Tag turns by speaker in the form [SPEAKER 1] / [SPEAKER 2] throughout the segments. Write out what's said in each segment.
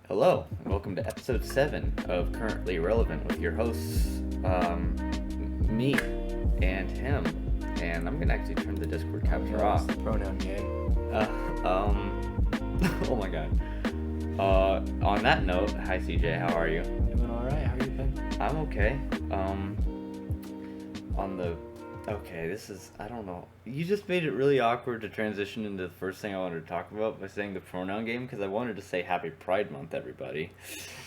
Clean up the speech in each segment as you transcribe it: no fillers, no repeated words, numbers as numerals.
[SPEAKER 1] Hello, and welcome to episode 7 of Currently Irrelevant with your hosts, me and him. And I'm gonna actually turn the Discord capture off.
[SPEAKER 2] The pronoun game.
[SPEAKER 1] Oh my god. On that note, hi CJ, how are you?
[SPEAKER 2] Doing alright, how are you been?
[SPEAKER 1] I'm okay. I don't know. You just made it really awkward to transition into the first thing I wanted to talk about by saying the pronoun game, because I wanted to say Happy Pride Month, everybody.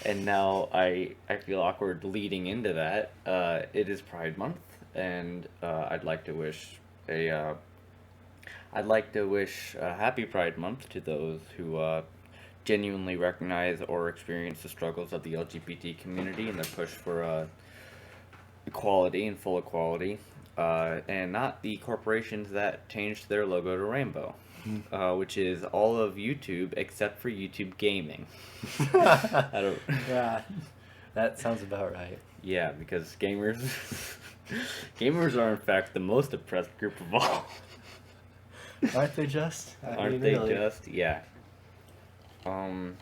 [SPEAKER 1] And now I feel awkward leading into that. It is Pride Month, and I'd like to wish a Happy Pride Month to those who genuinely recognize or experience the struggles of the LGBT community and their push for equality and full equality, and not the corporations that changed their logo to rainbow, which is all of YouTube except for YouTube Gaming. I don't.
[SPEAKER 2] Yeah, that sounds about right.
[SPEAKER 1] Yeah, because gamers are in fact the most oppressed group of all.
[SPEAKER 2] Aren't they just?
[SPEAKER 1] Aren't they just? Yeah. Oh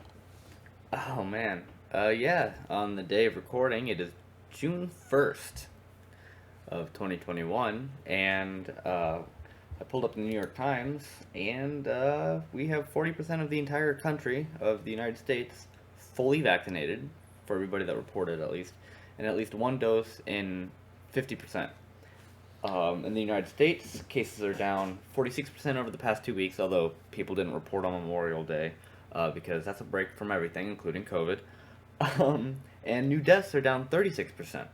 [SPEAKER 1] man. Yeah. On the day of recording, it is June 1st of 2021, and I pulled up the New York Times, and we have 40% of the entire country of the United States fully vaccinated, for everybody that reported at least, and at least one dose in 50%. In the United States, cases are down 46% over the past 2 weeks, although people didn't report on Memorial Day, because that's a break from everything, including COVID. And new deaths are down 36%.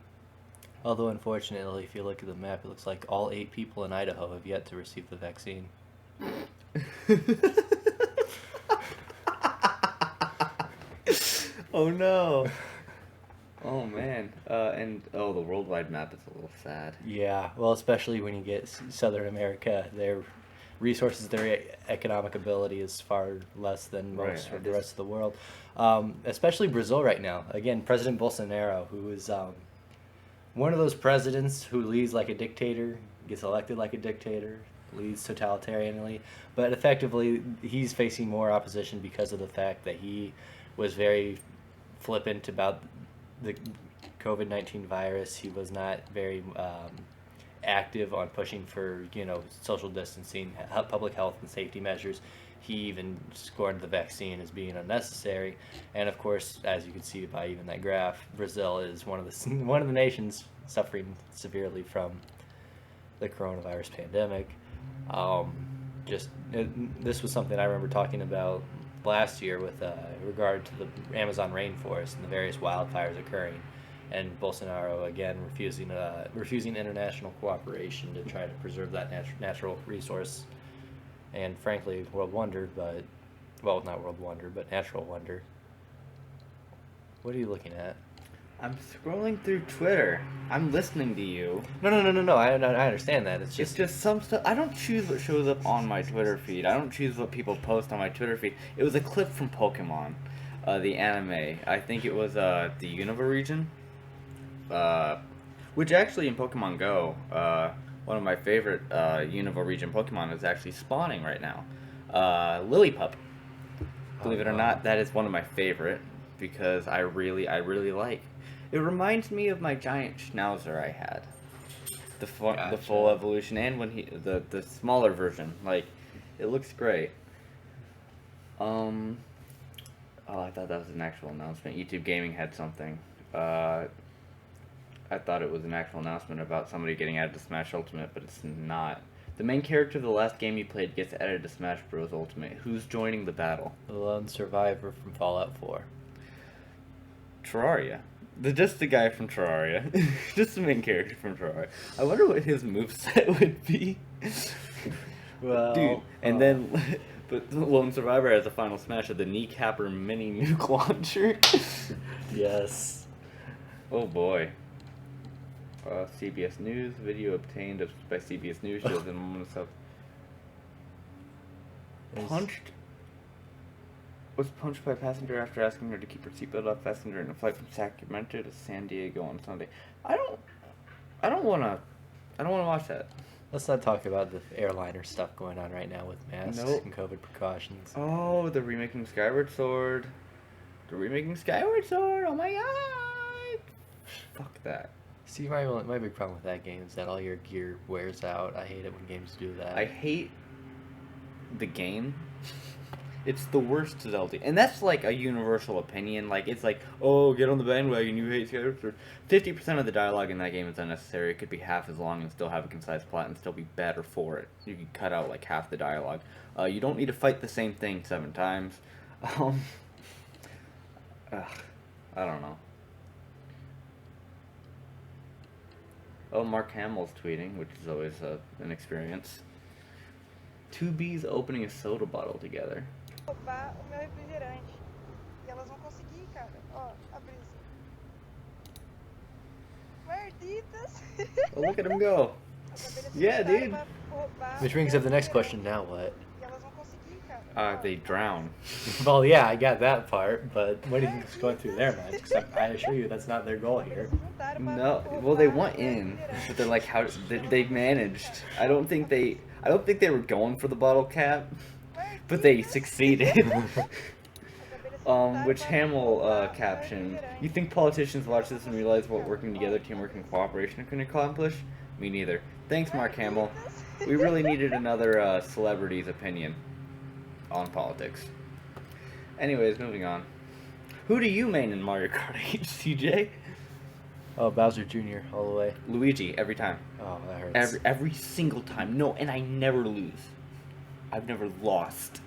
[SPEAKER 2] Although, unfortunately, if you look at the map, it looks like all 8 people in Idaho have yet to receive the vaccine.
[SPEAKER 1] Oh no. Oh man. The worldwide map is a little sad.
[SPEAKER 2] Yeah, well, especially when you get Southern America, their resources, their economic ability is far less than most of the rest of the world. Especially Brazil right now. Again, President Bolsonaro, who is one of those presidents who leads like a dictator, gets elected like a dictator, leads totalitarianly, but effectively he's facing more opposition because of the fact that he was very flippant about the COVID-19 virus. He was not very active on pushing for, social distancing, public health and safety measures. He even scorned the vaccine as being unnecessary. And of course, as you can see by even that graph, Brazil is one of the nations suffering severely from the coronavirus pandemic. This was something I remember talking about last year with regard to the Amazon rainforest and the various wildfires occurring, and Bolsonaro again refusing international cooperation to try to preserve that natural resource. And frankly, world wonder, but, well, not world wonder, but natural wonder. What are you looking at?
[SPEAKER 1] I'm scrolling through Twitter. I'm listening to you.
[SPEAKER 2] No. I understand that. It's
[SPEAKER 1] just some stuff. I don't choose what shows up on my Twitter feed. I don't choose what people post on my Twitter feed. It was a clip from Pokemon, the anime. I think it was the Unova region, which actually in Pokemon Go, one of my favorite Unova region Pokemon is actually spawning right now. Lillipup. Believe it or not, that is one of my favorite because I really like. It reminds me of my giant Schnauzer I had. The full evolution, and when the smaller version. Like, it looks great. Oh, I thought that was an actual announcement. YouTube Gaming had something. I thought it was an actual announcement about somebody getting added to Smash Ultimate, but it's not. The main character of the last game you played gets added to Smash Bros. Ultimate. Who's joining the battle?
[SPEAKER 2] The lone survivor from Fallout 4.
[SPEAKER 1] Terraria. Just the guy from Terraria. Just the main character from Terraria. I wonder what his moveset would be.
[SPEAKER 2] Well,
[SPEAKER 1] dude. And then, but the lone survivor has a final smash of the kneecapper mini nuke launcher.
[SPEAKER 2] Yes.
[SPEAKER 1] Oh boy. CBS News video obtained by CBS News shows in a moment of was punched by a passenger after asking her to keep her seatbelt off fastened during a flight from Sacramento to San Diego on Sunday. I don't wanna watch that.
[SPEAKER 2] Let's not talk about the airliner stuff going on right now with masks and COVID precautions.
[SPEAKER 1] Oh, they're remaking Skyward Sword. They're remaking Skyward Sword. Oh my god! Fuck that.
[SPEAKER 2] See, my big problem with that game is that all your gear wears out. I hate it when games do that.
[SPEAKER 1] I hate the game. It's the worst Zelda, and that's like a universal opinion. Like, it's like, oh, get on the bandwagon, you hate Skyward Sword. 50% of the dialogue in that game is unnecessary. It could be half as long and still have a concise plot and still be better for it. You could cut out like half the dialogue. You don't need to fight the same thing 7 times. I don't know. Oh, Mark Hamill's tweeting, which is always an experience. Two bees opening a soda bottle together.
[SPEAKER 3] Roubar o meu refrigerante. E elas vão conseguir, cara. Ó, a brisa. Malditas!
[SPEAKER 1] Oh, look at him go. Yeah, dude.
[SPEAKER 2] Which brings up the next question, now what?
[SPEAKER 3] E elas vão conseguir, cara.
[SPEAKER 1] They drown.
[SPEAKER 2] Well, yeah, I got that part, but what do you think is going through their minds? Because I assure you that's not their goal here.
[SPEAKER 1] No, well, they went in, but they're like, how they managed. I don't think they were going for the bottle cap, but they succeeded. Which Hamill captioned, "You think politicians watch this and realize what working together, teamwork, and cooperation can accomplish? Me neither. Thanks, Mark Hamill. We really needed another celebrity's opinion on politics." Anyways, moving on. Who do you main in Mario Kart 8, CJ?
[SPEAKER 2] Oh, Bowser Jr. all the way.
[SPEAKER 1] Luigi, every time.
[SPEAKER 2] Oh, that hurts.
[SPEAKER 1] Every single time. No, and I never lose. I've never lost.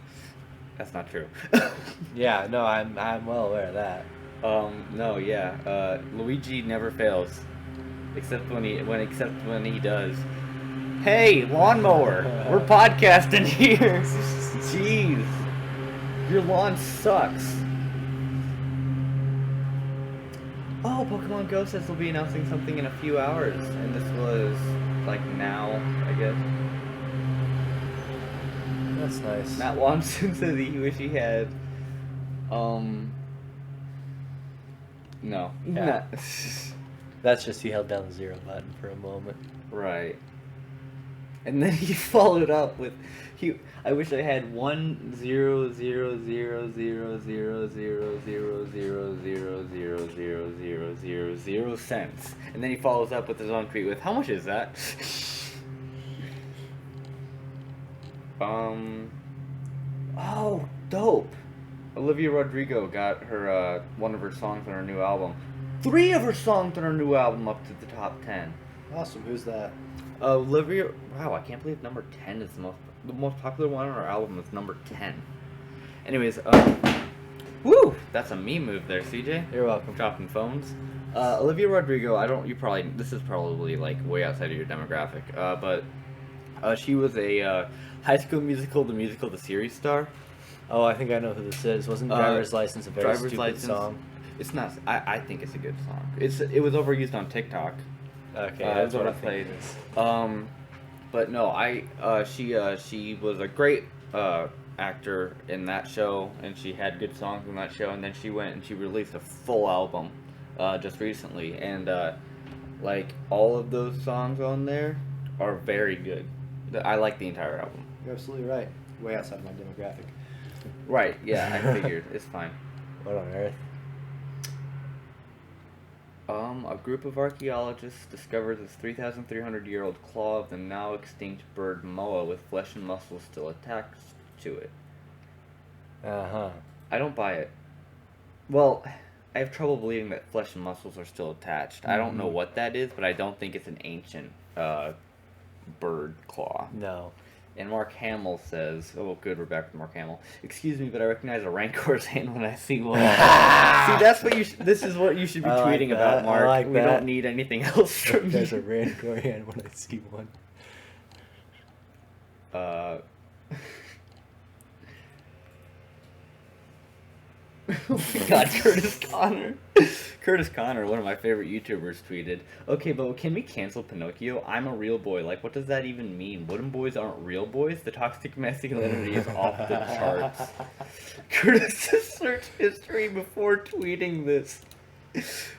[SPEAKER 1] That's not true.
[SPEAKER 2] Yeah, no, I'm well aware of that.
[SPEAKER 1] No, yeah. Luigi never fails. Except when he does. Hey, lawnmower! We're podcasting here! Jeez. Your lawn sucks. Oh, Pokemon Go says they'll be announcing something in a few hours. And this was, like, now, I guess.
[SPEAKER 2] That's nice.
[SPEAKER 1] Matt Watson says he wish he had, no.
[SPEAKER 2] Yeah. That's just he held down the 0 button for a moment.
[SPEAKER 1] Right. And then he followed up with, I wish I had 1,000,000,000,000,000,000,000 cents. And then he follows up with his own tweet with, how much is that? Oh, dope. Olivia Rodrigo got her, one of her songs on her new album. 3 of her songs on her new album up to the top 10.
[SPEAKER 2] Awesome. Who's that?
[SPEAKER 1] Olivia, wow, I can't believe number 10 is the most popular one on our album is number 10. Anyways, woo, that's a me move there, CJ.
[SPEAKER 2] You're welcome.
[SPEAKER 1] Dropping phones. Olivia Rodrigo, this is probably like way outside of your demographic, but she was a High School Musical, the series star.
[SPEAKER 2] Oh, I think I know who this is. Wasn't Driver's License a very stupid song?
[SPEAKER 1] It's not. I think it's a good song. It was overused on TikTok.
[SPEAKER 2] Okay, that's what I
[SPEAKER 1] played.
[SPEAKER 2] think.
[SPEAKER 1] But no, she was a great actor in that show, and she had good songs in that show. And then she went and she released a full album just recently, and like all of those songs on there are very good. I like the entire album.
[SPEAKER 2] You're absolutely right. Way outside my demographic.
[SPEAKER 1] Right? Yeah, I figured it's fine.
[SPEAKER 2] What on earth?
[SPEAKER 1] A group of archaeologists discovered this 3,300-year-old claw of the now extinct bird moa with flesh and muscles still attached to it.
[SPEAKER 2] Uh-huh.
[SPEAKER 1] I don't buy it. Well, I have trouble believing that flesh and muscles are still attached. I don't know what that is, but I don't think it's an ancient bird claw.
[SPEAKER 2] No.
[SPEAKER 1] And Mark Hamill says, oh good, we're back with Mark Hamill. Excuse me, but I recognize a Rancor's hand when I see one. See, that's what this is what you should be tweeting about, Mark. We don't need anything else from you.
[SPEAKER 2] There's a Rancor hand when I see one.
[SPEAKER 1] Oh my god, Curtis Connor. Curtis Connor, one of my favorite YouTubers, tweeted, okay, but can we cancel Pinocchio? I'm a real boy. Like, what does that even mean? Wooden boys aren't real boys? The toxic masculinity is off the charts. Curtis's search history before tweeting this.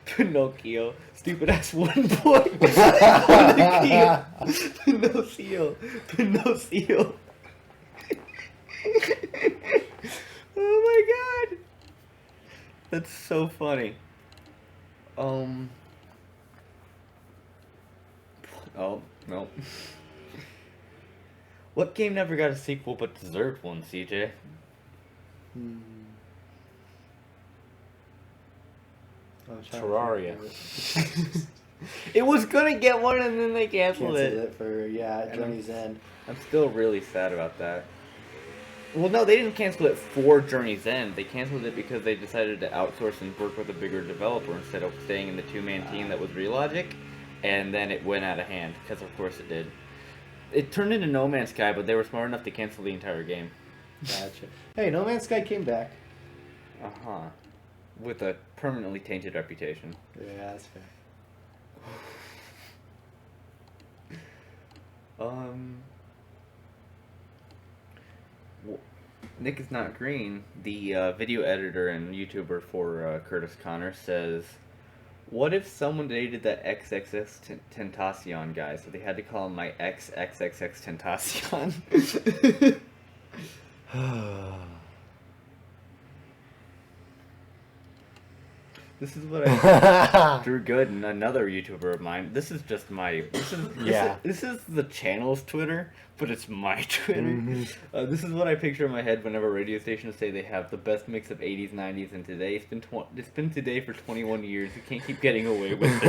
[SPEAKER 1] Pinocchio. Stupid ass wooden boy. Pinocchio. Pinocchio. Oh my god. That's so funny. Oh, no. What game never got a sequel but deserved one, CJ?
[SPEAKER 2] Hmm. I'm trying to
[SPEAKER 1] Terraria.
[SPEAKER 2] think of it.
[SPEAKER 1] It was gonna get one and then they canceled
[SPEAKER 2] Canceled
[SPEAKER 1] it.
[SPEAKER 2] it for Journey's End.
[SPEAKER 1] I'm still really sad about that. Well, no, they didn't cancel it for Journey's End. They canceled it because they decided to outsource and work with a bigger developer instead of staying in the two-man team that was Relogic, and then it went out of hand, because of course it did. It turned into No Man's Sky, but they were smart enough to cancel the entire game.
[SPEAKER 2] Gotcha. Hey, No Man's Sky came back.
[SPEAKER 1] Uh-huh. With a permanently tainted reputation.
[SPEAKER 2] Yeah, that's fair.
[SPEAKER 1] Nick is not green. The video editor and YouTuber for Curtis Connor says, "What if someone dated that XXX Tentacion guy, so they had to call him my XXXX Tentacion?" This is what I Drew Gooden, another YouTuber of mine. This is just my this is the channel's Twitter, but it's my Twitter.
[SPEAKER 2] Mm-hmm.
[SPEAKER 1] This is what I picture in my head whenever radio stations say they have the best mix of 80s, 90s, and today. It's been today for 21 years. You can't keep getting away with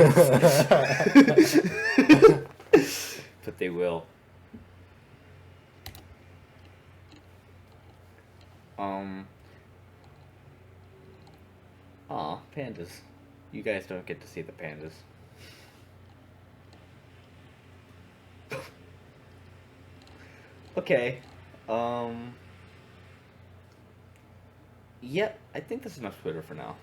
[SPEAKER 1] this. But they will. Aw, pandas. You guys don't get to see the pandas. Okay. Yep, I think this is enough Twitter for now.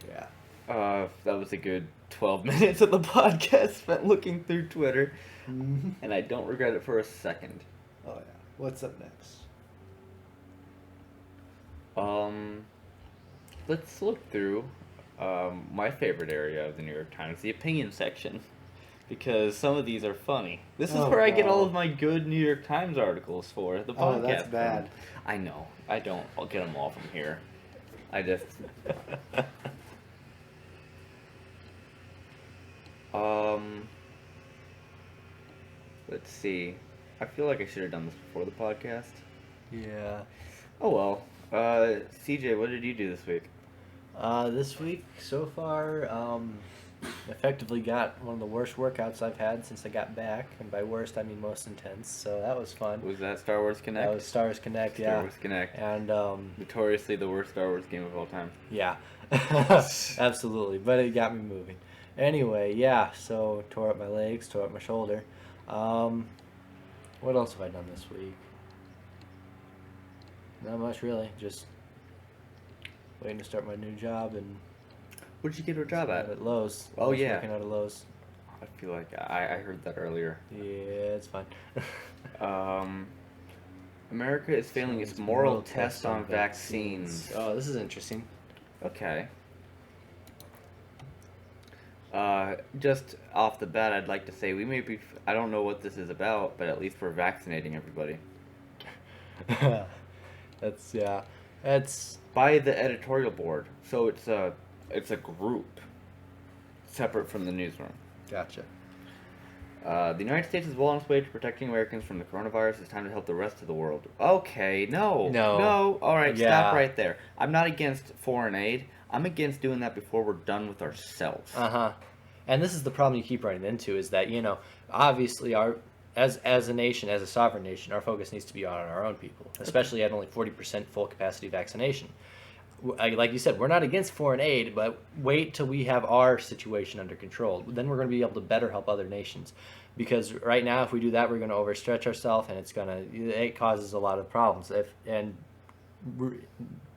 [SPEAKER 2] Yeah.
[SPEAKER 1] That was a good 12 minutes of the podcast spent looking through Twitter.
[SPEAKER 2] Mm-hmm.
[SPEAKER 1] And I don't regret it for a second.
[SPEAKER 2] Oh, yeah. What's up next?
[SPEAKER 1] Let's look through my favorite area of the New York Times, the opinion section, because some of these are funny. This is where I get all of my good New York Times articles for the podcast.
[SPEAKER 2] Oh, that's bad.
[SPEAKER 1] I know. I'll get them all from here. I just... Let's see. I feel like I should have done this before the podcast.
[SPEAKER 2] Yeah.
[SPEAKER 1] Oh well. CJ, what did you do this week?
[SPEAKER 2] This week, so far, effectively got one of the worst workouts I've had since I got back. And by worst, I mean most intense. So that was fun.
[SPEAKER 1] Was that Star Wars Connect?
[SPEAKER 2] That was Star Wars Connect, yeah.
[SPEAKER 1] Star Wars Connect.
[SPEAKER 2] And,
[SPEAKER 1] notoriously the worst Star Wars game of all time.
[SPEAKER 2] yeah. Absolutely. But it got me moving. Anyway, yeah, so tore up my legs, tore up my shoulder. What else have I done this week? Not much, really. Just waiting to start my new job and...
[SPEAKER 1] Where'd you get a job at?
[SPEAKER 2] At Lowe's.
[SPEAKER 1] Oh, yeah.
[SPEAKER 2] Working out at Lowe's.
[SPEAKER 1] I feel like I heard that earlier.
[SPEAKER 2] Yeah, it's fine.
[SPEAKER 1] America is failing its moral test on vaccines.
[SPEAKER 2] Oh, this is interesting.
[SPEAKER 1] Okay. Just off the bat, I'd like to say we may be... I don't know what this is about, but at least we're vaccinating everybody.
[SPEAKER 2] That's
[SPEAKER 1] by the editorial board. So it's a group separate from the newsroom.
[SPEAKER 2] Gotcha.
[SPEAKER 1] The United States is well on its way to protecting Americans from the coronavirus. It's time to help the rest of the world. Okay, no. All right, stop right there. I'm not against foreign aid. I'm against doing that before we're done with ourselves.
[SPEAKER 2] And this is the problem you keep running into, is that, obviously as a nation, as a sovereign nation, our focus needs to be on our own people, especially at only 40% full capacity vaccination. Like you said, we're not against foreign aid, but wait till we have our situation under control. Then we're going to be able to better help other nations. Because right now, if we do that, we're going to overstretch ourselves, and it causes a lot of problems and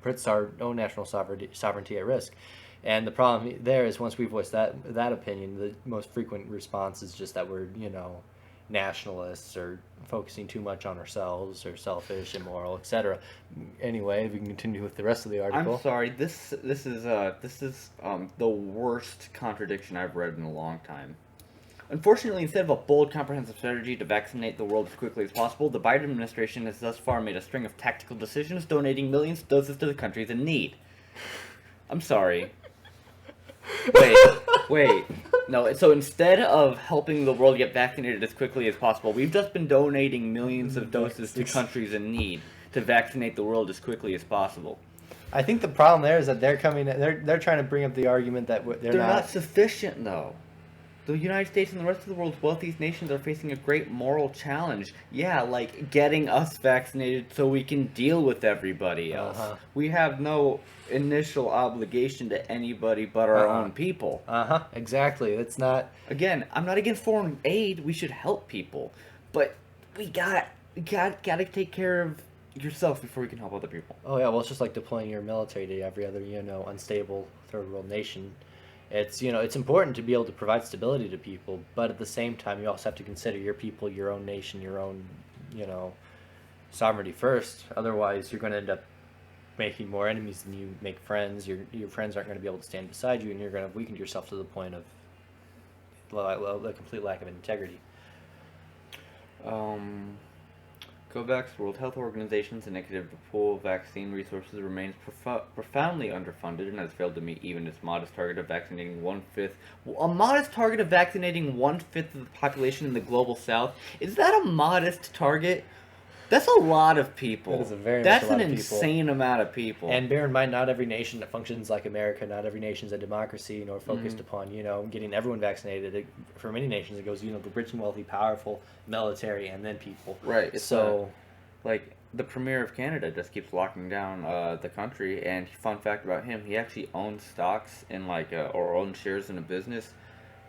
[SPEAKER 2] puts our own national sovereignty at risk. And the problem there is, once we voice that opinion, the most frequent response is just that we're, nationalists or focusing too much on ourselves or selfish, immoral, etc. Anyway, we can continue with the rest of the article.
[SPEAKER 1] I'm sorry. This is the worst contradiction I've read in a long time. Unfortunately, instead of a bold, comprehensive strategy to vaccinate the world as quickly as possible, the Biden administration has thus far made a string of tactical decisions, donating millions of doses to the countries in need. I'm sorry. Wait, wait. No, so instead of helping the world get vaccinated as quickly as possible, we've just been donating millions of doses to countries in need to vaccinate the world as quickly as possible.
[SPEAKER 2] I think the problem there is that they're trying to bring up the argument that
[SPEAKER 1] They're not sufficient, though. The United States and the rest of the world's wealthiest nations are facing a great moral challenge. Yeah, like getting us vaccinated so we can deal with everybody else. We have no initial obligation to anybody but our own people.
[SPEAKER 2] Exactly. It's not.
[SPEAKER 1] Again, I'm not against foreign aid. We should help people, but we gotta take care of yourself before we can help other people.
[SPEAKER 2] Oh yeah, well it's just like deploying your military to every other unstable third world nation. It's it's important to be able to provide stability to people, but at the same time you also have to consider your people, your own nation, your own sovereignty first. Otherwise you're going to end up making more enemies than you make friends. Your friends aren't going to be able to stand beside you, and you're going to weaken yourself to the point of a complete lack of integrity.
[SPEAKER 1] COVAX, World Health Organization's initiative to pool vaccine resources remains profoundly underfunded and has failed to meet even its modest target of vaccinating a modest target of vaccinating 1/5 of the population in the global south. Is that a modest target? That's a lot of people.
[SPEAKER 2] That is a very
[SPEAKER 1] That's
[SPEAKER 2] much a lot
[SPEAKER 1] an
[SPEAKER 2] of people.
[SPEAKER 1] insane amount of people.
[SPEAKER 2] And bear in mind, not every nation that functions like America, not every nation is a democracy, nor focused upon, getting everyone vaccinated. For many nations, it goes, the rich and wealthy, powerful, military, and then people.
[SPEAKER 1] Right. It's
[SPEAKER 2] So,
[SPEAKER 1] like, the Premier of Canada just keeps locking down the country, and fun fact about him, he actually owns stocks in, or owns shares in a business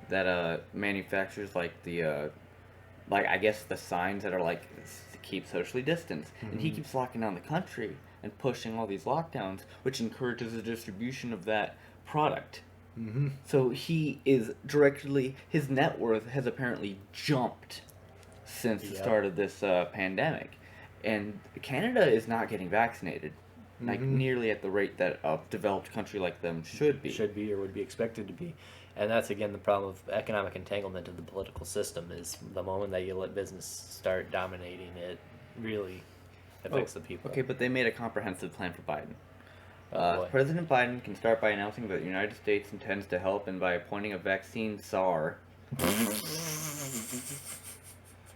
[SPEAKER 1] that manufactures, I guess the signs that are, to keep socially distanced. And he keeps locking down the country and pushing all these lockdowns, which encourages the distribution of that product. So he is his net worth has apparently jumped since the start of this pandemic. And Canada is not getting vaccinated, nearly at the rate that a developed country like them should be.
[SPEAKER 2] Should be or would be expected to be. And that's, again, the problem of economic entanglement of the political system is the moment that you let business start dominating, it really affects the people.
[SPEAKER 1] Okay, but they made a comprehensive plan for Biden.
[SPEAKER 2] Oh, boy.
[SPEAKER 1] President Biden can start by announcing that the United States intends to help and by appointing a vaccine czar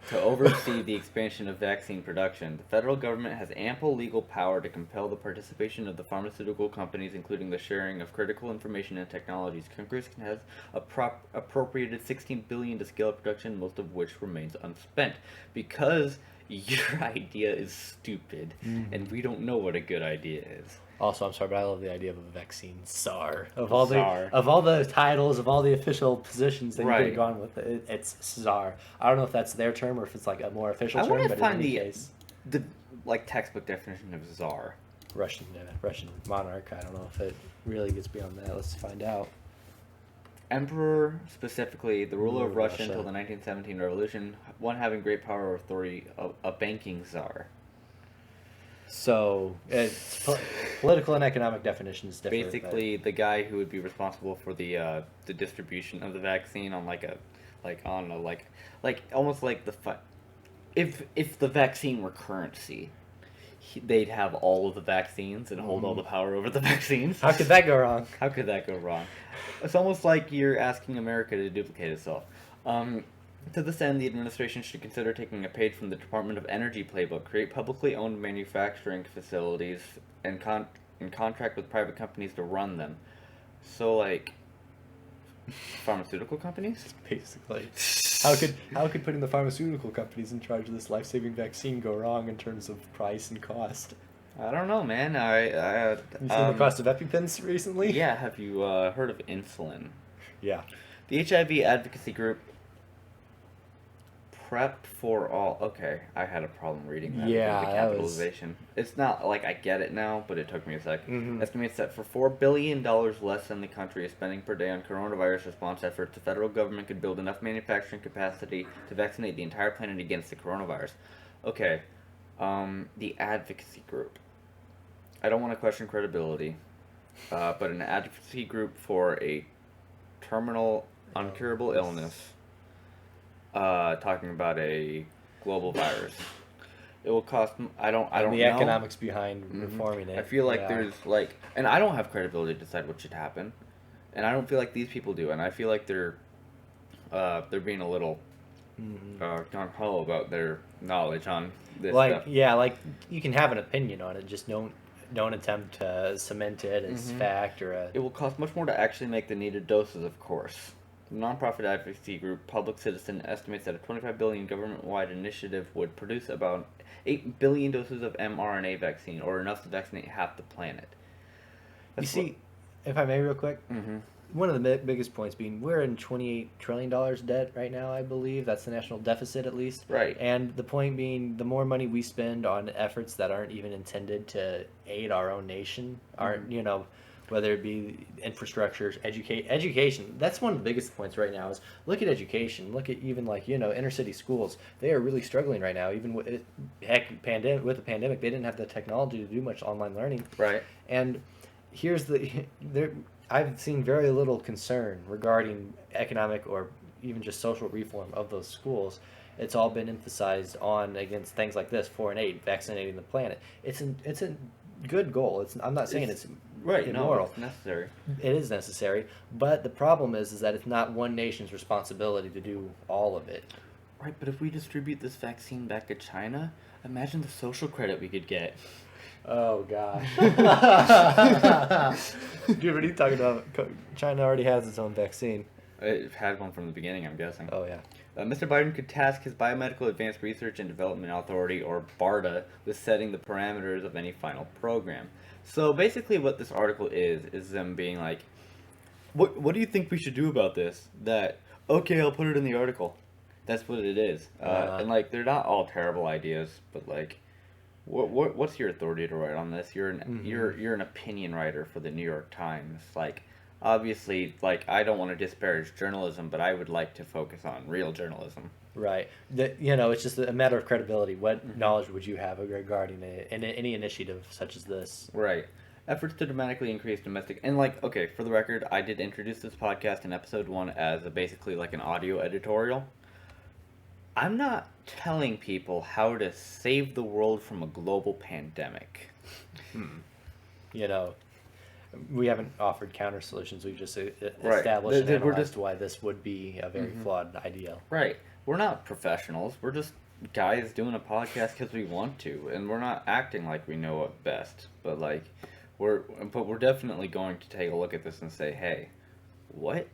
[SPEAKER 1] to oversee the expansion of vaccine production. The federal government has ample legal power to compel the participation of the pharmaceutical companies, including the sharing of critical information and technologies. Congress has appropriated $16 billion to scale up production, most of which remains unspent. Because your idea is stupid, and we don't know what a good idea is.
[SPEAKER 2] Also, I'm sorry, but I love the idea of a vaccine czar. Of all the titles, of all the official positions that you could have gone with, it's czar. I don't know if that's their term or if it's like a more official term, but in any case,
[SPEAKER 1] the textbook definition of czar.
[SPEAKER 2] Russian monarch. I don't know if it really gets beyond that. Let's find out.
[SPEAKER 1] Emperor, specifically the ruler of Russia until the 1917 revolution, one having great power or authority, a banking czar.
[SPEAKER 2] So it's political and economic definitions differ.
[SPEAKER 1] Basically, the guy who would be responsible for the distribution of the vaccine on almost like if the vaccine were currency, they'd have all of the vaccines and hold all the power over the vaccines.
[SPEAKER 2] How could that go wrong?
[SPEAKER 1] How could that go wrong? It's almost like you're asking America to duplicate itself. To this end, the administration should consider taking a page from the Department of Energy playbook, create publicly owned manufacturing facilities, and contract with private companies to run them. So, pharmaceutical companies?
[SPEAKER 2] Basically. How could putting the pharmaceutical companies in charge of this life-saving vaccine go wrong in terms of price and cost?
[SPEAKER 1] I don't know, man.
[SPEAKER 2] You seen the cost of EpiPens recently?
[SPEAKER 1] Yeah, have you heard of insulin?
[SPEAKER 2] Yeah.
[SPEAKER 1] The HIV advocacy group Prep for All. Okay, I had a problem reading that.
[SPEAKER 2] Yeah,
[SPEAKER 1] the capitalization. It's not I get it now, but it took me a sec. Estimates that for $4 billion less than the country is spending per day on coronavirus response efforts, the federal government could build enough manufacturing capacity to vaccinate the entire planet against the coronavirus. Okay, the advocacy group. I don't want to question credibility, but an advocacy group for a terminal, uncurable illness, talking about a global virus. It will cost. I don't
[SPEAKER 2] And the
[SPEAKER 1] know.
[SPEAKER 2] economics behind reforming it.
[SPEAKER 1] I feel like
[SPEAKER 2] yeah.
[SPEAKER 1] there's like, and I don't have credibility to decide what should happen, and I don't feel like these people do, and I feel like they're being a little gung ho about their knowledge on this
[SPEAKER 2] like
[SPEAKER 1] stuff.
[SPEAKER 2] yeah, like you can have an opinion on it, just don't attempt to cement it as fact or a.
[SPEAKER 1] It will cost much more to actually make the needed doses, of course. The nonprofit advocacy group Public Citizen estimates that a 25 billion government-wide initiative would produce about 8 billion doses of mRNA vaccine, or enough to vaccinate half the planet.
[SPEAKER 2] You see, if I may, real quick, one of the biggest points being we're in $28 trillion debt right now, I believe. That's the national deficit, at least.
[SPEAKER 1] Right.
[SPEAKER 2] And the point being, the more money we spend on efforts that aren't even intended to aid our own nation, aren't, you know, whether it be infrastructures, education. That's one of the biggest points right now is look at education. Look at even like, you know, inner city schools. They are really struggling right now. Even with, with the pandemic, they didn't have the technology to do much online learning.
[SPEAKER 1] Right.
[SPEAKER 2] And here's I've seen very little concern regarding economic or even just social reform of those schools. It's all been emphasized on against things like this, foreign aid, vaccinating the planet. It's a good goal. I'm not saying it's
[SPEAKER 1] right.
[SPEAKER 2] immoral.
[SPEAKER 1] No, it's necessary.
[SPEAKER 2] It is necessary, but the problem is that it's not one nation's responsibility to do all of it.
[SPEAKER 1] Right, but if we distribute this vaccine back to China, imagine the social credit we could get.
[SPEAKER 2] Oh gosh. Dude, what are you talking about? China already has its own vaccine.
[SPEAKER 1] It had one from the beginning, I'm guessing.
[SPEAKER 2] Oh yeah.
[SPEAKER 1] Mr. Biden could task his Biomedical Advanced Research and Development Authority, or BARDA, with setting the parameters of any final program. So basically what this article is them being like, what do you think we should do about this? That, okay, I'll put it in the article. That's what it is. And like, they're not all terrible ideas, but like, what's your authority to write on this? You're an opinion writer for the New York Times. Like, obviously, like, I don't want to disparage journalism, but I would like to focus on real journalism.
[SPEAKER 2] Right. You know, it's just a matter of credibility. What knowledge would you have regarding any initiative such as this?
[SPEAKER 1] Right. Efforts to dramatically increase domestic, and like, okay, for the record, I did introduce this podcast in episode 1 as basically like an audio editorial. I'm not telling people how to save the world from a global pandemic.
[SPEAKER 2] You know, we haven't offered counter solutions. We've just established and
[SPEAKER 1] We're
[SPEAKER 2] analyzed
[SPEAKER 1] just
[SPEAKER 2] why this would be a very flawed idea.
[SPEAKER 1] right. We're not professionals. We're just guys doing a podcast because we want to, and we're not acting like we know it best. But like, we're definitely going to take a look at this and say, hey, what?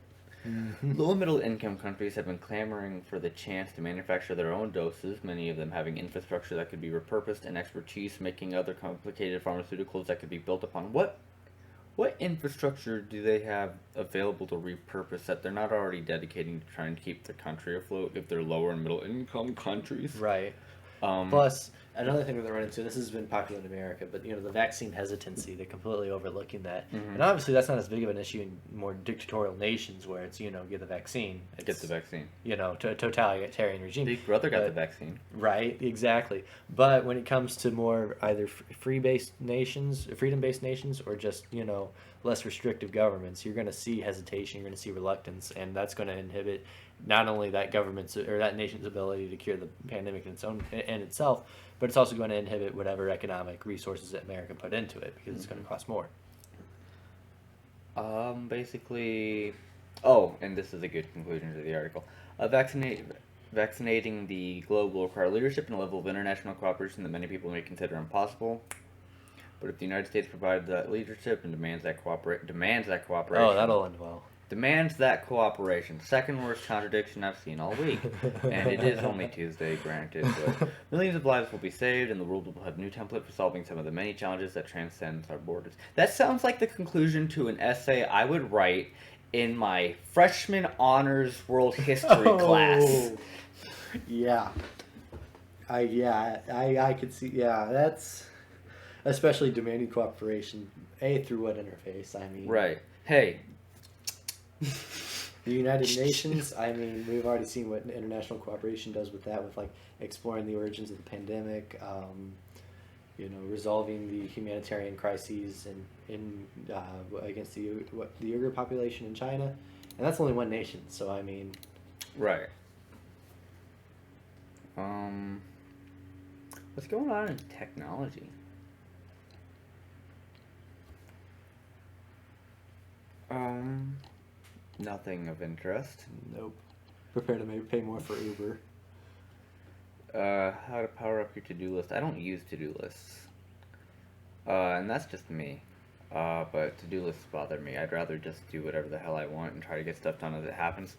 [SPEAKER 1] Low and middle income countries have been clamoring for the chance to manufacture their own doses, many of them having infrastructure that could be repurposed and expertise making other complicated pharmaceuticals that could be built upon. What infrastructure do they have available to repurpose that they're not already dedicating to trying to keep the country afloat if they're lower and middle income countries?
[SPEAKER 2] Right. Plus, another thing that they run into, this has been popular in America, but you know, the vaccine hesitancy, they're completely overlooking that. And obviously that's not as big of an issue in more dictatorial nations where it's, you know, get the vaccine.
[SPEAKER 1] Get the vaccine.
[SPEAKER 2] You know, totalitarian regime.
[SPEAKER 1] Big brother got the vaccine.
[SPEAKER 2] Right, exactly. But when it comes to more either freedom-based nations, or just, you know, less restrictive governments, you're going to see hesitation, you're going to see reluctance, and that's going to inhibit not only that government's or that nation's ability to cure the pandemic in itself, but it's also going to inhibit whatever economic resources that America put into it because it's going to cost more.
[SPEAKER 1] Basically, and this is a good conclusion to the article. Vaccinating the globe will require leadership and a level of international cooperation that many people may consider impossible. But if the United States provides that leadership and demands that cooperation.
[SPEAKER 2] Oh, that'll end well.
[SPEAKER 1] Demands that cooperation. Second worst contradiction I've seen all week. And it is only Tuesday, granted. But millions of lives will be saved, and the world will have a new template for solving some of the many challenges that transcend our borders. That sounds like the conclusion to an essay I would write in my freshman honors world history class.
[SPEAKER 2] Yeah. I could see. Yeah, that's especially demanding cooperation. Through what interface? I mean,
[SPEAKER 1] right. Hey.
[SPEAKER 2] The United Nations, I mean, we've already seen what international cooperation does with that, with like exploring the origins of the pandemic, you know, resolving the humanitarian crises in against the Uyghur population in China, and that's only one nation. So I mean,
[SPEAKER 1] right. What's going on in technology? Nothing of interest.
[SPEAKER 2] Nope. Prepare to pay more for Uber.
[SPEAKER 1] How to power up your to-do list. I don't use to-do lists. And that's just me. But to-do lists bother me. I'd rather just do whatever the hell I want and try to get stuff done as it happens.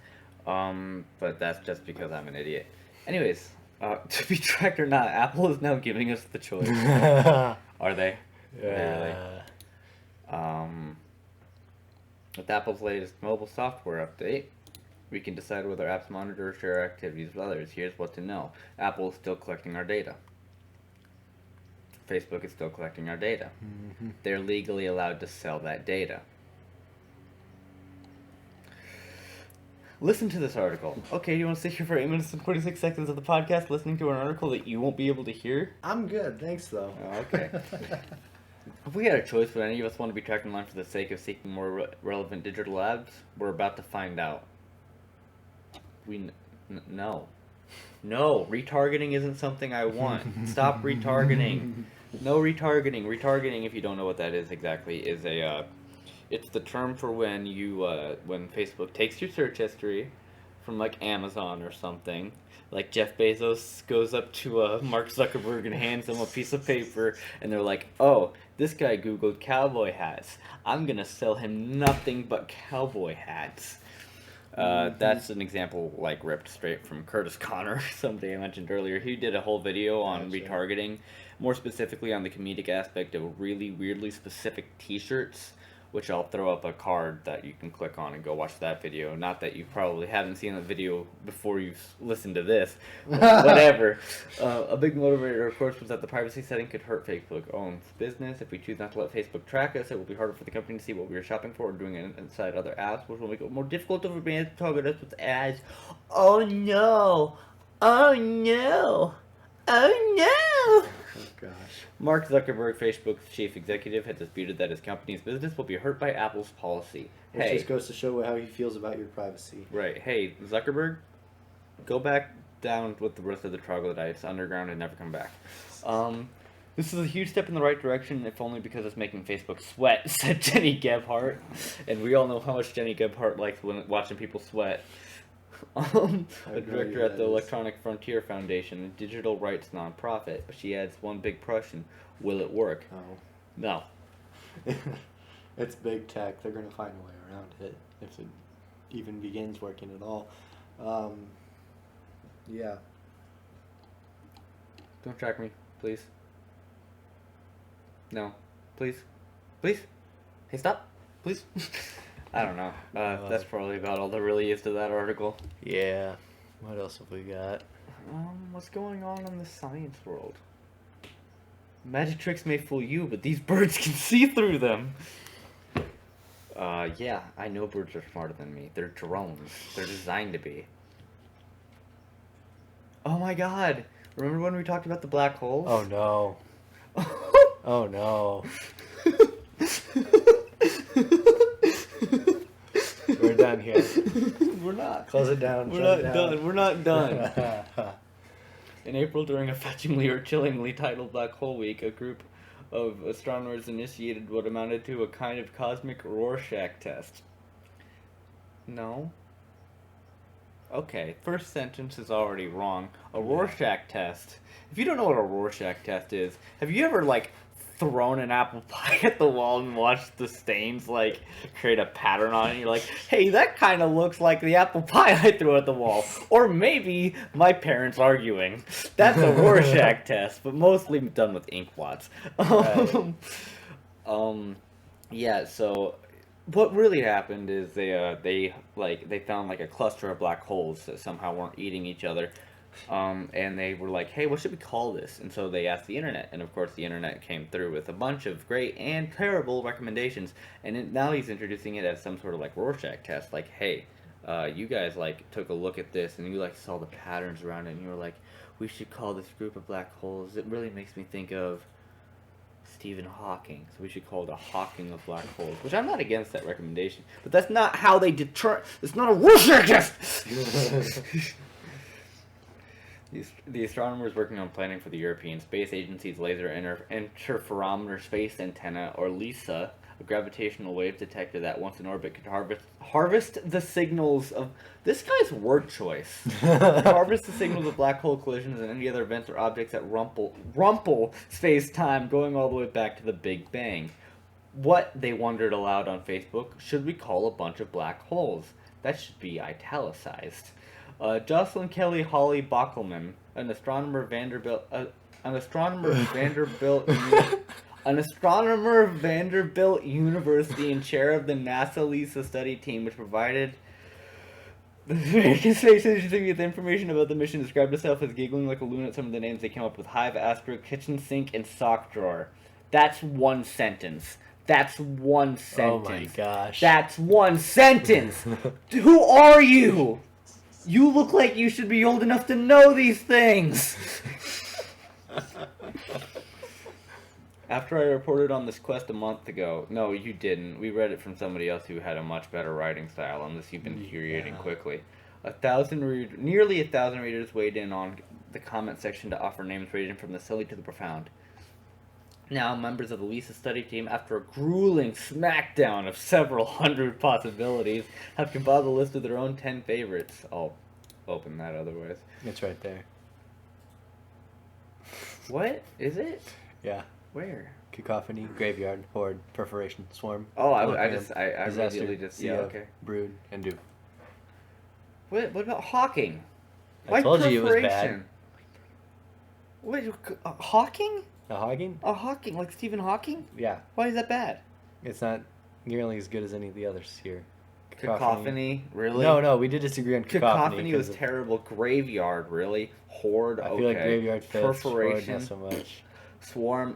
[SPEAKER 1] But that's just because I'm an idiot. Anyways, to be tracked or not, Apple is now giving us the choice. Are they? Really? With Apple's latest mobile software update, we can decide whether apps monitor or share our activities with others. Here's what to know. Apple is still collecting our data. Facebook is still collecting our data.
[SPEAKER 2] Mm-hmm.
[SPEAKER 1] They're legally allowed to sell that data. Listen to this article. Okay, you want to sit here for 8 minutes and 46 seconds of the podcast listening to an article that you won't be able to hear?
[SPEAKER 2] I'm good, thanks though.
[SPEAKER 1] Oh, okay. If we had a choice, would any of us want to be tracked online for the sake of seeking more relevant digital ads? We're about to find out. No. No, retargeting isn't something I want. Stop retargeting. No retargeting. Retargeting, if you don't know what that is exactly, is it's the term for when when Facebook takes your search history from like Amazon or something. Like Jeff Bezos goes up to Mark Zuckerberg and hands him a piece of paper, and they're like, "Oh, this guy Googled cowboy hats. I'm gonna sell him nothing but cowboy hats." That's an example like ripped straight from Curtis Connor, somebody I mentioned earlier. He did a whole video on retargeting, more specifically on the comedic aspect of really weirdly specific t-shirts, which I'll throw up a card that you can click on and go watch that video. Not that you probably haven't seen the video before you listen to this, whatever. A big motivator, of course, was that the privacy setting could hurt Facebook owns business. If we choose not to let Facebook track us, it will be harder for the company to see what we are shopping for or doing inside other apps, which will make it more difficult for brands to target us with ads. Oh no! Oh no! Oh no!
[SPEAKER 2] Oh gosh.
[SPEAKER 1] Mark Zuckerberg, Facebook's chief executive, had disputed that his company's business will be hurt by Apple's policy.
[SPEAKER 2] Which just goes to show how he feels about your privacy.
[SPEAKER 1] Right. Hey, Zuckerberg, go back down with the rest of the troglodytes underground and never come back. This is a huge step in the right direction, if only because it's making Facebook sweat, said Jenny Gebhardt. And we all know how much Jenny Gebhardt likes watching people sweat. A director at the Electronic Frontier Foundation, a digital rights nonprofit. She adds one big question: will it work?
[SPEAKER 2] No.
[SPEAKER 1] No.
[SPEAKER 2] It's big tech. They're going to find a way around it if it even begins working at all. Yeah.
[SPEAKER 1] Don't track me, please. No. Please. Please. Hey, stop. Please. I don't know. That's probably about all there really is to that article.
[SPEAKER 2] Yeah. What else have we got?
[SPEAKER 1] What's going on in the science world? Magic tricks may fool you, but these birds can see through them. Yeah, I know birds are smarter than me. They're drones. They're designed to be. Oh my god! Remember when we talked about the black holes?
[SPEAKER 2] Oh no. Oh no. We're done here.
[SPEAKER 1] We're not.
[SPEAKER 2] Close it down.
[SPEAKER 1] We're not done. We're not done. In April, during a fetchingly or chillingly titled Black Hole Week, a group of astronomers initiated what amounted to a kind of cosmic Rorschach test. No? Okay, first sentence is already wrong. A Rorschach test. If you don't know what a Rorschach test is, have you ever, like, thrown an apple pie at the wall and watched the stains, like, create a pattern on it, and you're like, hey, that kind of looks like the apple pie I threw at the wall. Or maybe my parents arguing. That's a Rorschach test, but mostly done with ink blots.
[SPEAKER 2] Right.
[SPEAKER 1] Yeah, so what really happened is they found like a cluster of black holes that somehow weren't eating each other. And they were like, hey, what should we call this? And so they asked the internet, and of course the internet came through with a bunch of great and terrible recommendations, and now he's introducing it as some sort of like Rorschach test, like, hey, you guys like took a look at this and you like saw the patterns around it and you were like, we should call this group of black holes, it really makes me think of Stephen Hawking, so we should call it a Hawking of black holes, which I'm not against that recommendation, but that's not how they it's not a Rorschach test. The astronomers working on planning for the European Space Agency's Laser Interferometer Space Antenna, or LISA, a gravitational wave detector that, once in orbit, could harvest the signals of... This guy's word choice. Harvest the signals of black hole collisions and any other events or objects that rumple space-time, going all the way back to the Big Bang. What, they wondered aloud on Facebook, should we call a bunch of black holes? That should be italicized. Jocelyn Kelly Holly Bockelman, an astronomer Vanderbilt University and chair of the NASA LISA study team, which provided the American Space Agency with information about the mission, described itself as giggling like a loon at some of the names they came up with: hive, asterisk, kitchen sink, and sock drawer. That's one sentence. That's one sentence.
[SPEAKER 2] Oh my gosh.
[SPEAKER 1] That's one sentence! Who are you? You look like you should be old enough to know these things! After I reported on this quest a month ago... No, you didn't. We read it from somebody else who had a much better writing style on this. You've been infuriating quickly. Nearly 1,000 readers weighed in on the comment section to offer names ranging from the silly to the profound. Now, members of the LISA study team, after a grueling smackdown of several hundred possibilities, have compiled a list of their own 10 favorites. I'll open that otherwise.
[SPEAKER 2] It's right there.
[SPEAKER 1] What? Is it?
[SPEAKER 2] Yeah.
[SPEAKER 1] Where?
[SPEAKER 2] Cacophony, graveyard, horde, perforation, swarm.
[SPEAKER 1] Oh, I
[SPEAKER 2] disaster,
[SPEAKER 1] immediately just... Yeah, okay.
[SPEAKER 2] Brood, and do.
[SPEAKER 1] What about Hawking?
[SPEAKER 2] I told you it was bad.
[SPEAKER 1] What? Hawking?
[SPEAKER 2] A Hawking?
[SPEAKER 1] A Hawking, like Stephen Hawking?
[SPEAKER 2] Yeah.
[SPEAKER 1] Why is that bad?
[SPEAKER 2] It's not nearly as good as any of the others here.
[SPEAKER 1] Cacophony? Really?
[SPEAKER 2] No, we did disagree on Cacophony.
[SPEAKER 1] Cacophony was terrible. Graveyard, really? Horde,
[SPEAKER 2] I feel like Graveyard fits.
[SPEAKER 1] Perforation.
[SPEAKER 2] Horde, not so much.
[SPEAKER 1] Swarm,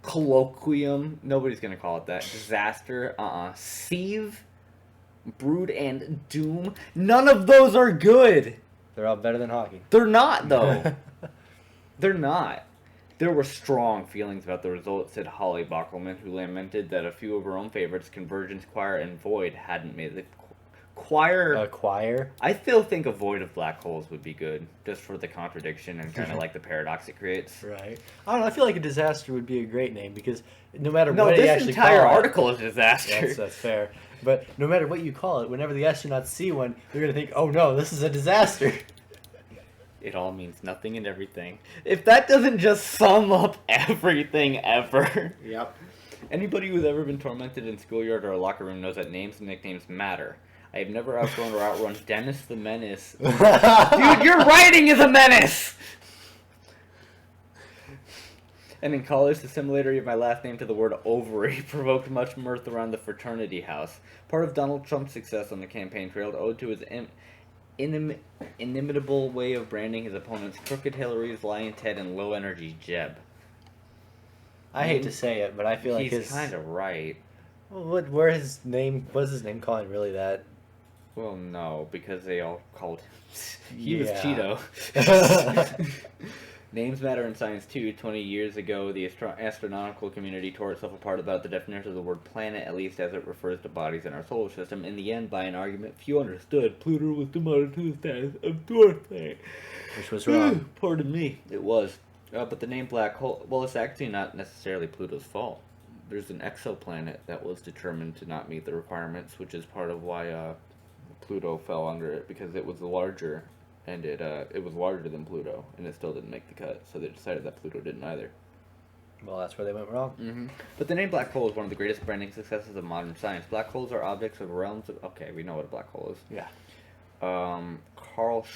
[SPEAKER 1] Colloquium, nobody's gonna call it that. Disaster, Sieve, Brood, and Doom. None of those are good!
[SPEAKER 2] They're all better than Hawking.
[SPEAKER 1] They're not, though. They're not. There were strong feelings about the results, said Holly Bockelman, who lamented that a few of her own favorites, Convergence, Choir, and Void, hadn't made the Choir.
[SPEAKER 2] Choir?
[SPEAKER 1] I still think a Void of black holes would be good, just for the contradiction and kind of like the paradox it creates.
[SPEAKER 2] Right. I don't know. I feel like a disaster would be a great name because no matter what you actually
[SPEAKER 1] call it. No, this entire
[SPEAKER 2] call
[SPEAKER 1] article is a disaster.
[SPEAKER 2] That's fair. But no matter what you call it, whenever the astronauts see one, they're going to think, oh no, this is a disaster.
[SPEAKER 1] It all means nothing and everything. If that doesn't just sum up everything ever.
[SPEAKER 2] Yep.
[SPEAKER 1] Anybody who's ever been tormented in schoolyard or a locker room knows that names and nicknames matter. I have never outgrown or outrun Dennis the Menace. Dude, your writing is a menace! And in college, the similarity of my last name to the word ovary provoked much mirth around the fraternity house. Part of Donald Trump's success on the campaign trail owed to his inimitable way of branding his opponents: crooked Hillary's, Lion Ted, and low-energy Jeb.
[SPEAKER 2] I hate to say it, but I feel like
[SPEAKER 1] he's kind of right.
[SPEAKER 2] Well, what was his name calling really that?
[SPEAKER 1] Well, no, because they all called him... He was Cheeto. Names matter in science, too. 20 years ago, the astronomical community tore itself apart about the definition of the word planet, at least as it refers to bodies in our solar system. In the end, by an argument few understood, Pluto was demoted to the status of dwarf planet.
[SPEAKER 2] Which was wrong.
[SPEAKER 1] Pardon me. It was. But the name black hole... Well, it's actually not necessarily Pluto's fault. There's an exoplanet that was determined to not meet the requirements, which is part of why Pluto fell under it, because it was larger. And it was larger than Pluto, and it still didn't make the cut, so they decided that Pluto didn't either.
[SPEAKER 2] Well, that's where they went wrong.
[SPEAKER 1] Mm-hmm. But the name black hole is one of the greatest branding successes of modern science. Black holes are objects of realms of... Okay, we know what a black hole is.
[SPEAKER 2] Yeah.
[SPEAKER 1] Carl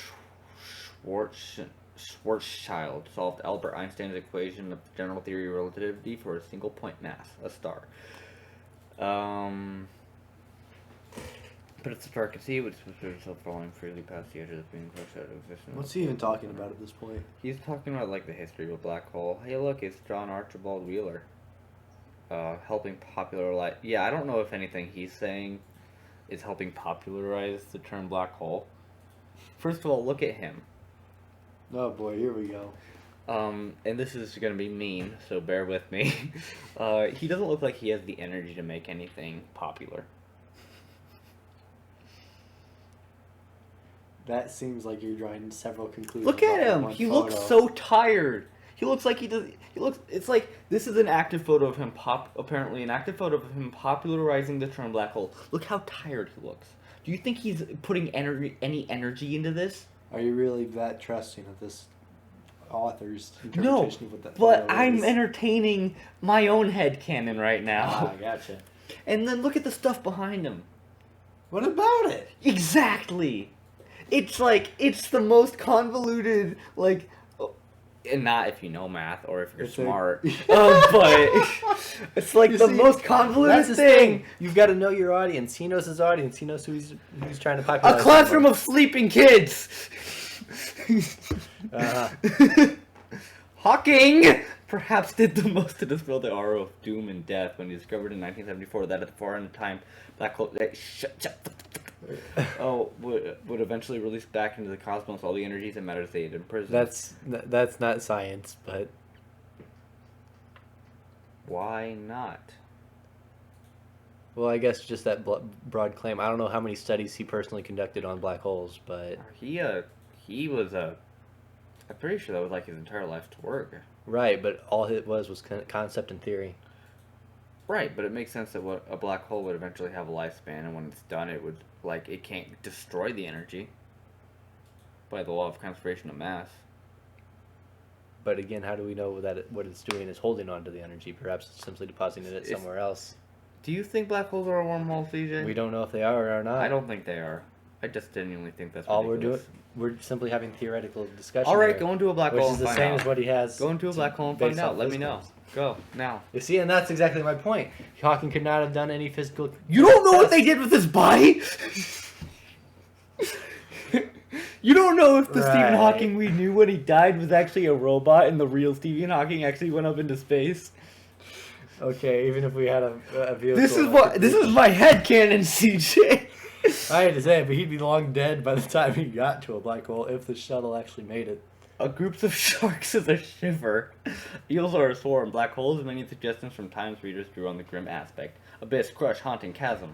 [SPEAKER 1] Schwarzschild solved Albert Einstein's equation of general theory of relativity for a single point mass, a star. But it's a star can see, which is itself falling freely past the edge of the being crushed out of existence.
[SPEAKER 2] What's he even talking about at this point?
[SPEAKER 1] He's talking about, like, the history of a black hole. Hey, look, it's John Archibald Wheeler. Helping popularize... Yeah, I don't know if anything he's saying is helping popularize the term black hole. First of all, look at him.
[SPEAKER 2] Oh boy, here we go.
[SPEAKER 1] And this is going to be mean, so bear with me. He doesn't look like he has the energy to make anything popular.
[SPEAKER 2] That seems like you're drawing several conclusions.
[SPEAKER 1] Look at
[SPEAKER 2] off of
[SPEAKER 1] him.
[SPEAKER 2] one
[SPEAKER 1] He looks
[SPEAKER 2] photo.
[SPEAKER 1] so tired. He looks like he does. He looks. It's like this is an active photo of him. Apparently an active photo of him popularizing the term black hole. Look how tired he looks. Do you think he's putting any energy into this?
[SPEAKER 2] Are you really that trusting of this author's
[SPEAKER 1] No,
[SPEAKER 2] interpretation of what that
[SPEAKER 1] but
[SPEAKER 2] photo
[SPEAKER 1] I'm
[SPEAKER 2] is?
[SPEAKER 1] entertaining my own headcanon right
[SPEAKER 2] Ah,
[SPEAKER 1] now.
[SPEAKER 2] gotcha.
[SPEAKER 1] And then look at the stuff behind him.
[SPEAKER 2] What about it?
[SPEAKER 1] Exactly. It's like it's the most convoluted, like, and not if you know math or if you're
[SPEAKER 2] It's
[SPEAKER 1] smart, but it's like
[SPEAKER 2] You
[SPEAKER 1] the
[SPEAKER 2] see,
[SPEAKER 1] most convoluted
[SPEAKER 2] That's his
[SPEAKER 1] thing.
[SPEAKER 2] You've got to know your audience. He knows his audience. He knows who he's trying to
[SPEAKER 1] A
[SPEAKER 2] popularize.
[SPEAKER 1] classroom of sleeping kids. Hawking perhaps did the most to dispel the aura of doom and death when he discovered in 1974 that at the far end of time, black hole would eventually release back into the cosmos all the energies and matters they had imprisoned.
[SPEAKER 2] That's not science, but
[SPEAKER 1] Why not?
[SPEAKER 2] well, I guess just that broad claim. I don't know how many studies he personally conducted on black holes, but
[SPEAKER 1] He was I'm pretty sure that was like his entire life's work.
[SPEAKER 2] right. But all it was concept and theory.
[SPEAKER 1] Right, but it makes sense that what a black hole would eventually have a lifespan, and when it's done, it would it can't destroy the energy by the law of conservation of mass.
[SPEAKER 2] But again, how do we know that what it's doing is holding on to the energy? Perhaps it's simply depositing it somewhere else.
[SPEAKER 1] Do you think black holes are a wormhole, CJ?
[SPEAKER 2] We don't know if they are or are not.
[SPEAKER 1] I don't think they are. I just genuinely think that's
[SPEAKER 2] All
[SPEAKER 1] ridiculous.
[SPEAKER 2] we're simply having theoretical discussion.
[SPEAKER 1] All right,
[SPEAKER 2] here,
[SPEAKER 1] go into a black
[SPEAKER 2] which
[SPEAKER 1] hole
[SPEAKER 2] is
[SPEAKER 1] and
[SPEAKER 2] the
[SPEAKER 1] find
[SPEAKER 2] same
[SPEAKER 1] out.
[SPEAKER 2] as what he has.
[SPEAKER 1] Go into a black hole and find
[SPEAKER 2] based
[SPEAKER 1] out.
[SPEAKER 2] off
[SPEAKER 1] Let me know.
[SPEAKER 2] physics.
[SPEAKER 1] Go now.
[SPEAKER 2] You see, and that's exactly my point. Hawking could not have done any physical.
[SPEAKER 1] You don't know what
[SPEAKER 2] test.
[SPEAKER 1] they did with his body. You don't know if the Stephen
[SPEAKER 2] Right.
[SPEAKER 1] Hawking we knew when he died was actually a robot, and the real Stephen Hawking actually went up into space.
[SPEAKER 2] Okay, even if we had a vehicle.
[SPEAKER 1] This is
[SPEAKER 2] that could
[SPEAKER 1] this is
[SPEAKER 2] reach-
[SPEAKER 1] my headcanon, CJ.
[SPEAKER 2] I hate to say it, but he'd be long dead by the time he got to a black hole if the shuttle actually made it.
[SPEAKER 1] Groups of sharks is a shiver. Eels are a swarm. Black holes, many suggestions from Times readers drew on the grim aspect. Abyss, crush, haunting, chasm.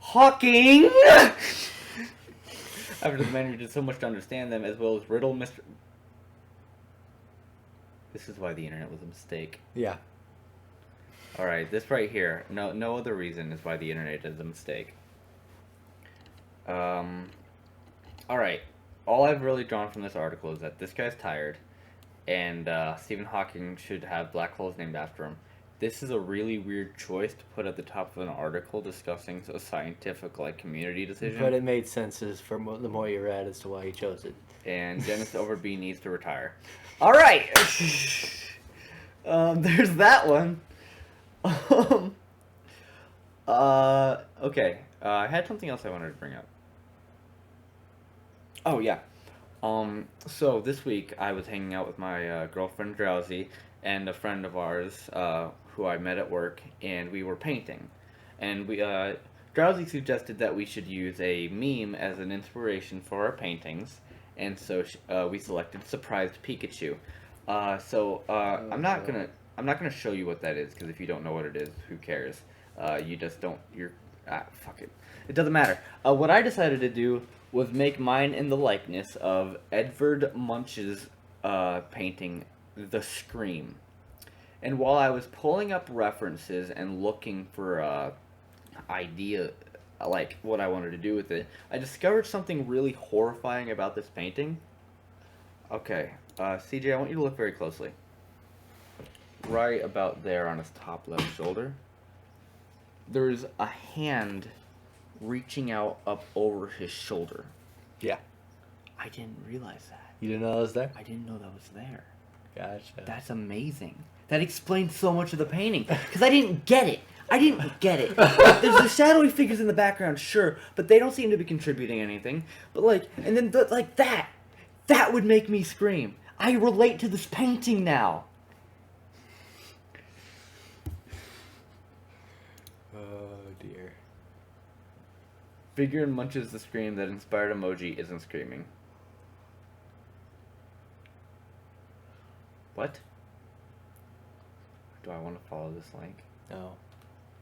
[SPEAKER 1] Hawking! After the man who did so much to understand them, as well as riddle, mystery. This is why the internet was a mistake.
[SPEAKER 2] Yeah.
[SPEAKER 1] Alright, this right here. No other reason is why the internet is a mistake. Alright. All I've really drawn from this article is that this guy's tired, and Stephen Hawking should have black holes named after him. This is a really weird choice to put at the top of an article discussing a scientific, community decision.
[SPEAKER 2] But it made sense the more you read as to why he chose it.
[SPEAKER 1] And Dennis Overby needs to retire. Alright! There's that one. Okay. I had something else I wanted to bring up. Oh, yeah. So this week I was hanging out with my girlfriend Drowsy and a friend of ours who I met at work, and we were painting. And we Drowsy suggested that we should use a meme as an inspiration for our paintings, and so we selected Surprised Pikachu. I'm not gonna show you what that is, because if you don't know what it is, who cares? You just don't. Fuck it. It doesn't matter. What I decided to do was make mine in the likeness of Edvard Munch's painting, The Scream. And while I was pulling up references and looking for idea, like what I wanted to do with it, I discovered something really horrifying about this painting. Okay, CJ, I want you to look very closely. Right about there on his top left shoulder, there's a hand reaching out up over his shoulder.
[SPEAKER 2] Yeah.
[SPEAKER 1] I didn't realize that.
[SPEAKER 2] You didn't know that was there?
[SPEAKER 1] I didn't know that was there.
[SPEAKER 2] Gotcha.
[SPEAKER 1] That's amazing. That explains so much of the painting. Because I didn't get it. There's the shadowy figures in the background, sure, but they don't seem to be contributing anything. But and then that would make me scream. I relate to this painting now.
[SPEAKER 2] Oh dear.
[SPEAKER 1] Figure in Munch's The Scream that inspired emoji isn't screaming. What? Do I want to follow this link?
[SPEAKER 2] No.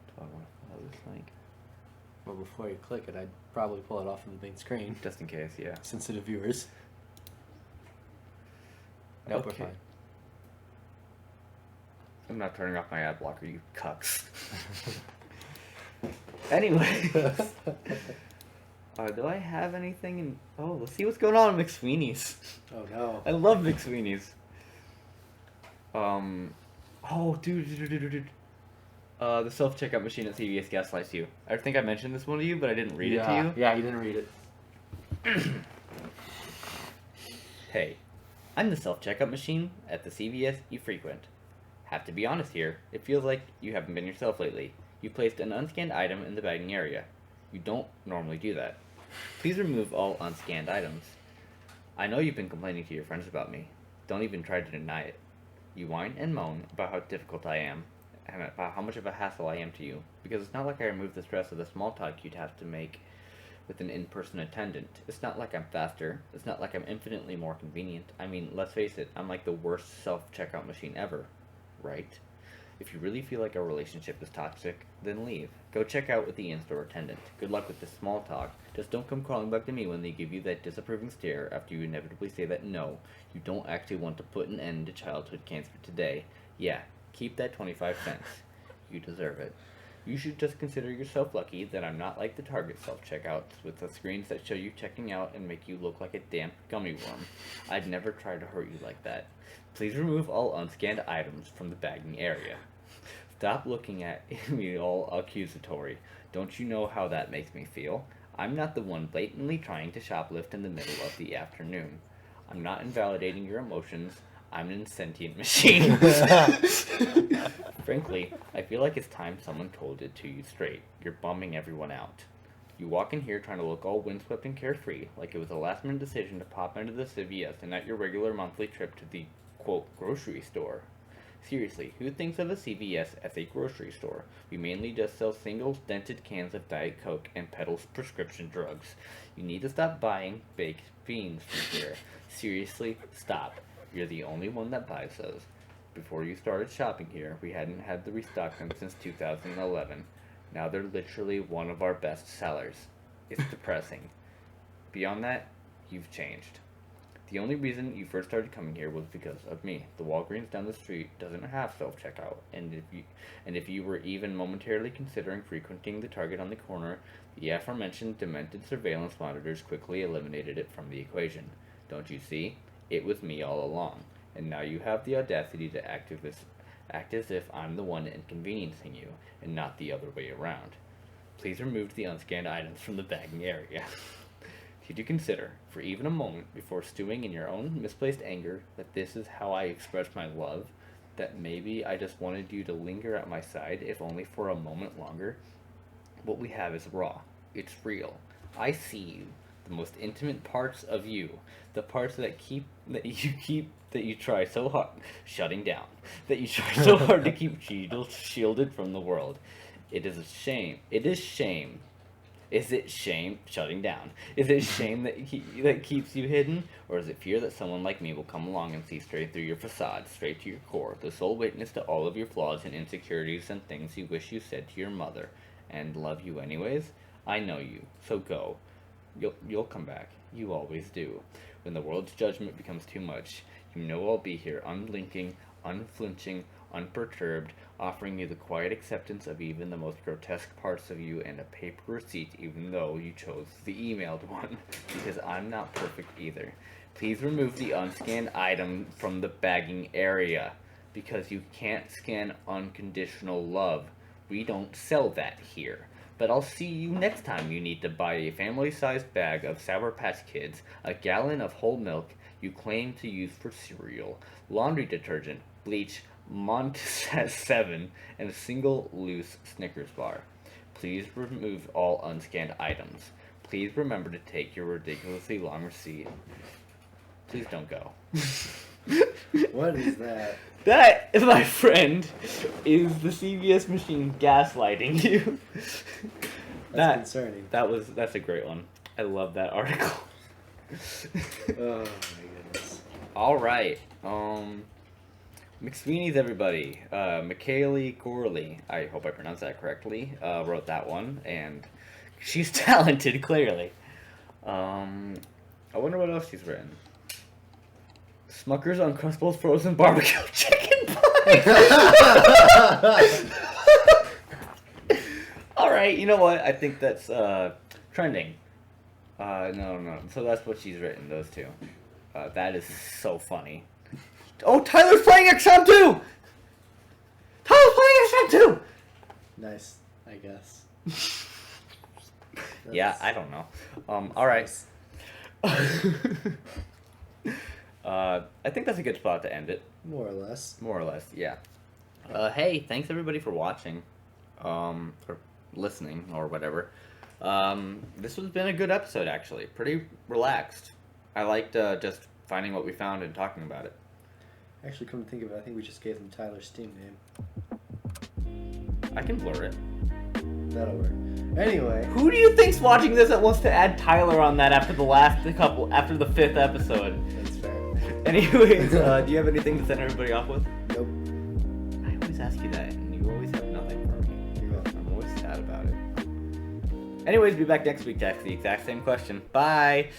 [SPEAKER 1] Do I want to follow this link?
[SPEAKER 2] before you click it, I'd probably pull it off of the main screen.
[SPEAKER 1] Just in case, yeah.
[SPEAKER 2] Sensitive viewers. Nope,
[SPEAKER 1] Okay.
[SPEAKER 2] we're fine.
[SPEAKER 1] I'm not turning off my ad blocker, you cucks. Anyway. Do I have anything in... Oh, let's see what's going on at McSweeney's.
[SPEAKER 2] Oh no.
[SPEAKER 1] I love McSweeney's. Oh, dude. The self-checkout machine at CVS gaslights you. I think I mentioned this one to you, but I didn't read it to you.
[SPEAKER 2] Yeah, you didn't read it.
[SPEAKER 1] Hey, I'm the self-checkout machine at the CVS you frequent. Have to be honest here, it feels like you haven't been yourself lately. You placed an unscanned item in the bagging area. You don't normally do that. Please remove all unscanned items. I know you've been complaining to your friends about me. Don't even try to deny it. You whine and moan about how difficult I am, and about how much of a hassle I am to you, because it's not like I remove the stress of the small talk you'd have to make with an in-person attendant. It's not like I'm faster. It's not like I'm infinitely more convenient. I mean, let's face it, I'm like the worst self-checkout machine ever. Right? If you really feel like our relationship is toxic, then leave. Go check out with the in-store attendant. Good luck with this small talk. Just don't come crawling back to me when they give you that disapproving stare after you inevitably say that no, you don't actually want to put an end to childhood cancer today. Yeah, keep that 25 cents. You deserve it. You should just consider yourself lucky that I'm not like the Target self-checkouts with the screens that show you checking out and make you look like a damp gummy worm. I'd never try to hurt you like that. Please remove all unscanned items from the bagging area. Stop looking at me all accusatory. Don't you know how that makes me feel? I'm not the one blatantly trying to shoplift in the middle of the afternoon. I'm not invalidating your emotions. I'm an insentient machine. Frankly, I feel like it's time someone told it to you straight. You're bumming everyone out. You walk in here trying to look all windswept and carefree, like it was a last-minute decision to pop into the CVS and not your regular monthly trip to the, quote, grocery store. Seriously, who thinks of a CVS as a grocery store? We mainly just sell single, dented cans of Diet Coke and peddle prescription drugs. You need to stop buying baked beans from here. Seriously, stop. You're the only one that buys those. Before you started shopping here, we hadn't had to restock them since 2011. Now they're literally one of our best sellers. It's depressing. Beyond that, you've changed. The only reason you first started coming here was because of me. The Walgreens down the street doesn't have self-checkout, and if you were even momentarily considering frequenting the Target on the corner, the aforementioned demented surveillance monitors quickly eliminated it from the equation. Don't you see? It was me all along, and now you have the audacity to act as if I'm the one inconveniencing you, and not the other way around. Please remove the unscanned items from the bagging area. Did you consider, for even a moment, before stewing in your own misplaced anger, that this is how I express my love? That maybe I just wanted you to linger at my side, if only for a moment longer? What we have is raw. It's real. I see you. The most intimate parts of you. The parts that you try so hard shutting down. That you try so hard to keep shielded from the world. It is a shame. It is shame. Is it shame shutting down? Is it shame that keeps you hidden? Or is it fear that someone like me will come along and see straight through your facade, straight to your core, the sole witness to all of your flaws and insecurities and things you wish you said to your mother, and love you anyways? I know you, so go. You'll come back. You always do. When the world's judgment becomes too much, you know I'll be here, unblinking, unflinching, unperturbed, offering you the quiet acceptance of even the most grotesque parts of you and a paper receipt even though you chose the emailed one, because I'm not perfect either. Please remove the unscanned item from the bagging area, because you can't scan unconditional love. We don't sell that here. But I'll see you next time you need to buy a family-sized bag of Sour Patch Kids, a gallon of whole milk you claim to use for cereal, laundry detergent, bleach, Montez 7, and a single loose Snickers bar. Please remove all unscanned items. Please remember to take your ridiculously long receipt. Please don't go.
[SPEAKER 2] What is that?
[SPEAKER 1] That, my friend, is the CVS machine gaslighting you.
[SPEAKER 2] That's concerning.
[SPEAKER 1] That's a great one. I love that article.
[SPEAKER 2] Oh my goodness.
[SPEAKER 1] All right. McSweeney's, everybody. Michaeli Gorley, I hope I pronounced that correctly, wrote that one, and She's talented, clearly. I wonder what else she's written. Smucker's Uncrustables frozen barbecue chicken pie. All right, you know what? I think that's trending. No. So that's what she's written. Those two. That is so funny. Oh, Tyler's playing XM2. Tyler's playing XM2.
[SPEAKER 2] Nice, I guess.
[SPEAKER 1] Yeah, I don't know. All right. I think that's a good spot to end it.
[SPEAKER 2] More or less.
[SPEAKER 1] More or less, yeah. Hey, thanks everybody for watching, or listening, or whatever. This has been a good episode, actually. Pretty relaxed. I liked just finding what we found and talking about it.
[SPEAKER 2] Actually, come to think of it, I think we just gave them Tyler's Steam name.
[SPEAKER 1] I can blur it.
[SPEAKER 2] That'll work. Anyway.
[SPEAKER 1] Who do you think's watching this that wants to add Tyler on that after after the 5th episode?
[SPEAKER 2] That's fair.
[SPEAKER 1] Anyways, do you have anything to send everybody off with?
[SPEAKER 2] Nope.
[SPEAKER 1] I always ask you that, and you always have nothing for me.
[SPEAKER 2] You're welcome.
[SPEAKER 1] I'm always sad about it. Anyways, be back next week to ask the exact same question. Bye!